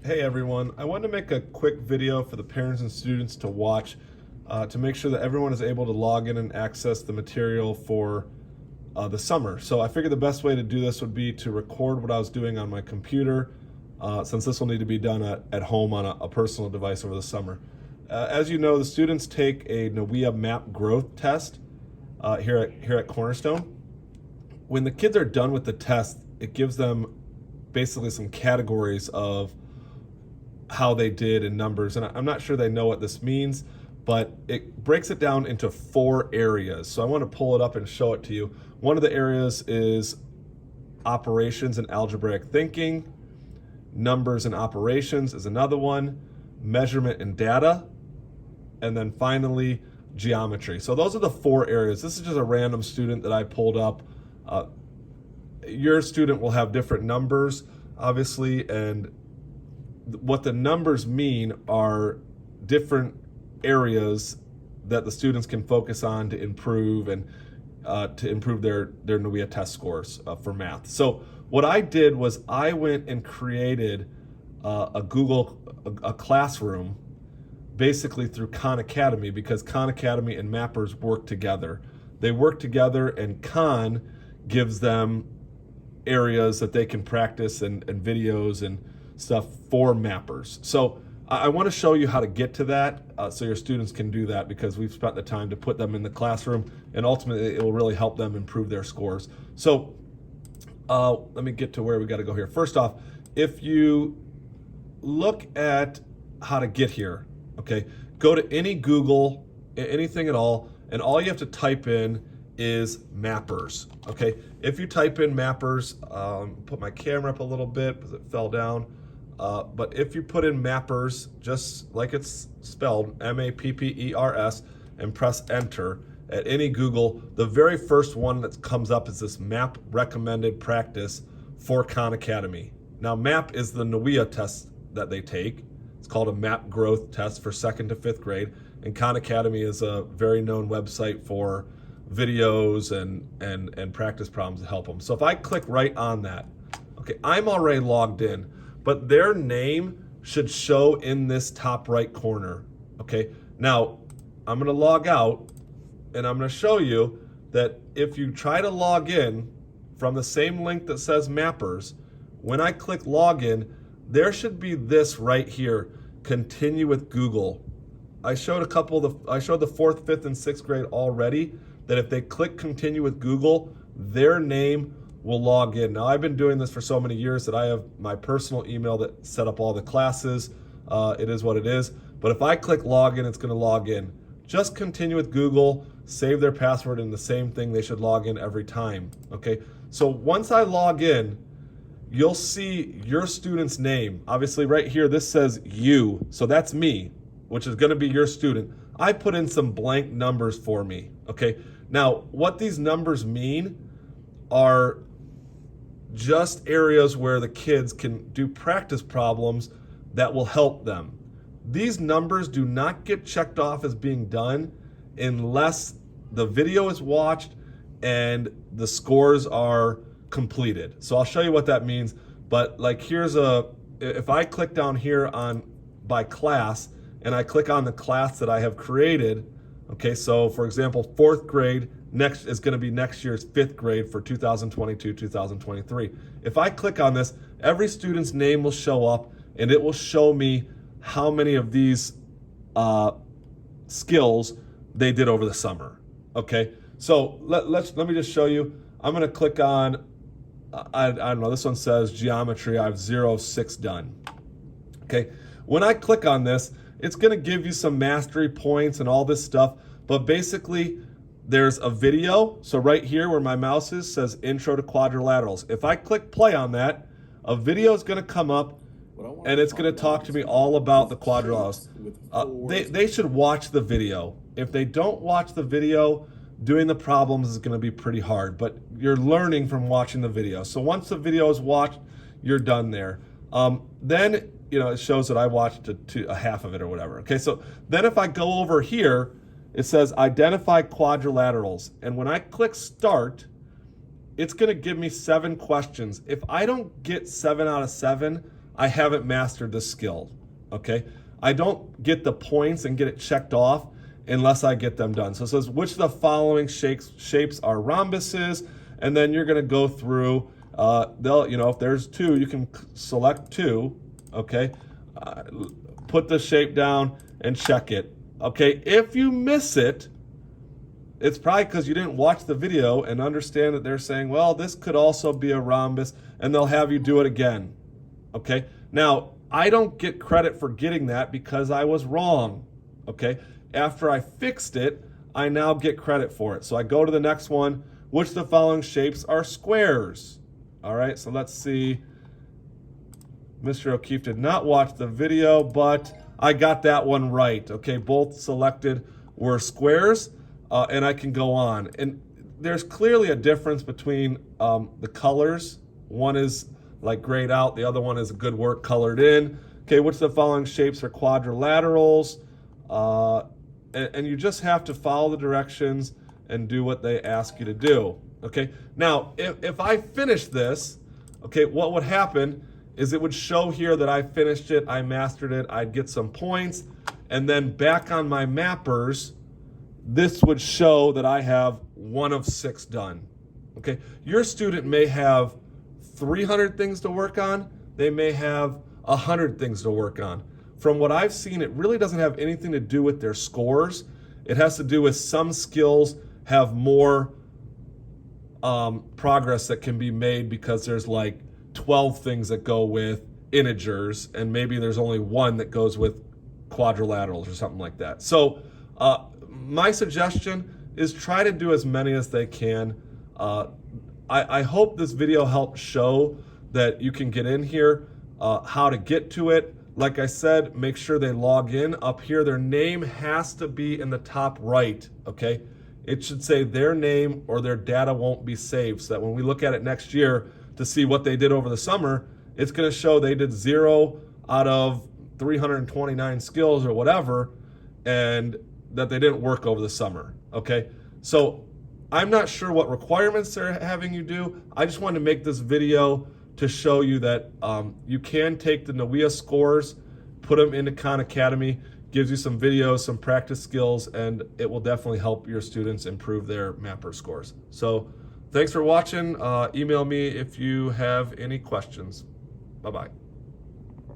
Hey everyone, I wanted to make a quick video for the parents and students to watch to make sure that everyone is able to log in and access the material for the summer. So I figured the best way to do this would be to record what I was doing on my computer since this will need to be done at home on a personal device over the summer. As you know, the students take a NWEA map growth test here at Cornerstone. When the kids are done with the test, it gives them basically some categories of how they did in numbers, and I'm not sure they know what this means, but it breaks it down into 4 areas. So I want to pull it up and show it to you. One of the areas is operations and algebraic thinking. Numbers and operations is another one. Measurement and data. And then finally, geometry. So those are the 4 areas. This is just a random student that I pulled up. Your student will have different numbers, obviously, and what the numbers mean are different areas that the students can focus on to improve and to improve their NWEA test scores for math. So what I did was I went and created a classroom basically through Khan Academy, because Khan Academy and Mappers work together. They work together, and Khan gives them areas that they can practice and videos and stuff for Mappers. So I want to show you how to get to that so your students can do that, because we've spent the time to put them in the classroom, and ultimately it will really help them improve their scores. So let me get to where we got to go here. First off, if you look at how to get here, okay, go to any Google, anything at all, and all you have to type in is Mappers. Okay, if you type in Mappers, put my camera up a little bit because it fell down. But if you put in Mappers, just like it's spelled, M-A-P-P-E-R-S, and press enter at any Google, the very first one that comes up is this MAP recommended practice for Khan Academy. Now, MAP is the NWEA test that they take. It's called a MAP growth test for 2nd to 5th grade. And Khan Academy is a very known website for videos and practice problems to help them. So if I click right on that, okay, I'm already logged in, but their name should show in this top right corner. Okay, now I'm gonna log out, and I'm gonna show you that if you try to log in from the same link that says Mappers, when I click login, there should be this right here, continue with Google. I showed the 4th, 5th, and 6th grade already that if they click continue with Google, their name will log in. Now, I've been doing this for so many years that I have my personal email that set up all the classes. It is what it is. But if I click login, it's going to log in. Just continue with Google, save their password, and the same thing, they should log in every time. Okay, so once I log in, you'll see your student's name. Obviously right here, this says you, so that's me, which is going to be your student. I put in some blank numbers for me. Okay, now what these numbers mean are just areas where the kids can do practice problems that will help them. These numbers do not get checked off as being done unless the video is watched and the scores are completed. So I'll show you what that means, but like if I click down here on by class and I click on the class that I have created, okay, so for example, 4th grade next is going to be next year's 5th grade for 2022-2023. If I click on this, every student's name will show up, and it will show me how many of these skills they did over the summer. Okay, so let me just show you. I'm going to click on I don't know, this one says geometry. I have 0 of 6 done. Okay, when I click on this, it's going to give you some mastery points and all this stuff, but basically there's a video. So right here where my mouse is says intro to quadrilaterals. If I click play on that, a video is going to come up, and it's going to talk to me all about the quadrilaterals. They should watch the video. If they don't watch the video, doing the problems is going to be pretty hard, but you're learning from watching the video. So once the video is watched, you're done there. Then it shows that I watched a half of it or whatever. Okay, so then if I go over here, it says identify quadrilaterals, and when I click start, it's going to give me 7 questions. If I don't get 7 out of 7, I haven't mastered the skill, okay? I don't get the points and get it checked off unless I get them done. So it says, which of the following shapes are rhombuses? And then you're gonna go through, if there's two, you can select two, okay? Put the shape down and check it, okay? If you miss it, it's probably because you didn't watch the video and understand that they're saying, well, this could also be a rhombus, and they'll have you do it again, okay? Now, I don't get credit for getting that because I was wrong, okay? After I fixed it, I now get credit for it. So I go to the next one. Which of the following shapes are squares? All right, so let's see. Mr. O'Keefe did not watch the video, but I got that one right. Okay, both selected were squares, and I can go on. And there's clearly a difference between the colors. One is like grayed out, the other one is good work colored in. Okay, which of the following shapes are quadrilaterals? And you just have to follow the directions and do what they ask you to do. Okay, now if I finish this, okay, what would happen is it would show here that I finished it, I mastered it, I'd get some points, and then back on my mappers, this would show that I have 1 of 6 done. Okay, your student may have 300 things to work on, they may have 100 things to work on. From what I've seen, it really doesn't have anything to do with their scores. It has to do with some skills have more progress that can be made because there's like 12 things that go with integers, and maybe there's only 1 that goes with quadrilaterals or something like that. So my suggestion is try to do as many as they can. I hope this video helped show that you can get in here, how to get to it. Like I said, make sure they log in. Up here, their name has to be in the top right, okay? It should say their name or their data won't be saved, so that when we look at it next year to see what they did over the summer, it's gonna show they did 0 out of 329 skills or whatever, and that they didn't work over the summer, okay? So I'm not sure what requirements they're having you do. I just wanted to make this video to show you that you can take the NWEA scores, put them into Khan Academy, gives you some videos, some practice skills, and it will definitely help your students improve their mapper scores. So thanks for watching. Email me if you have any questions. Bye-bye.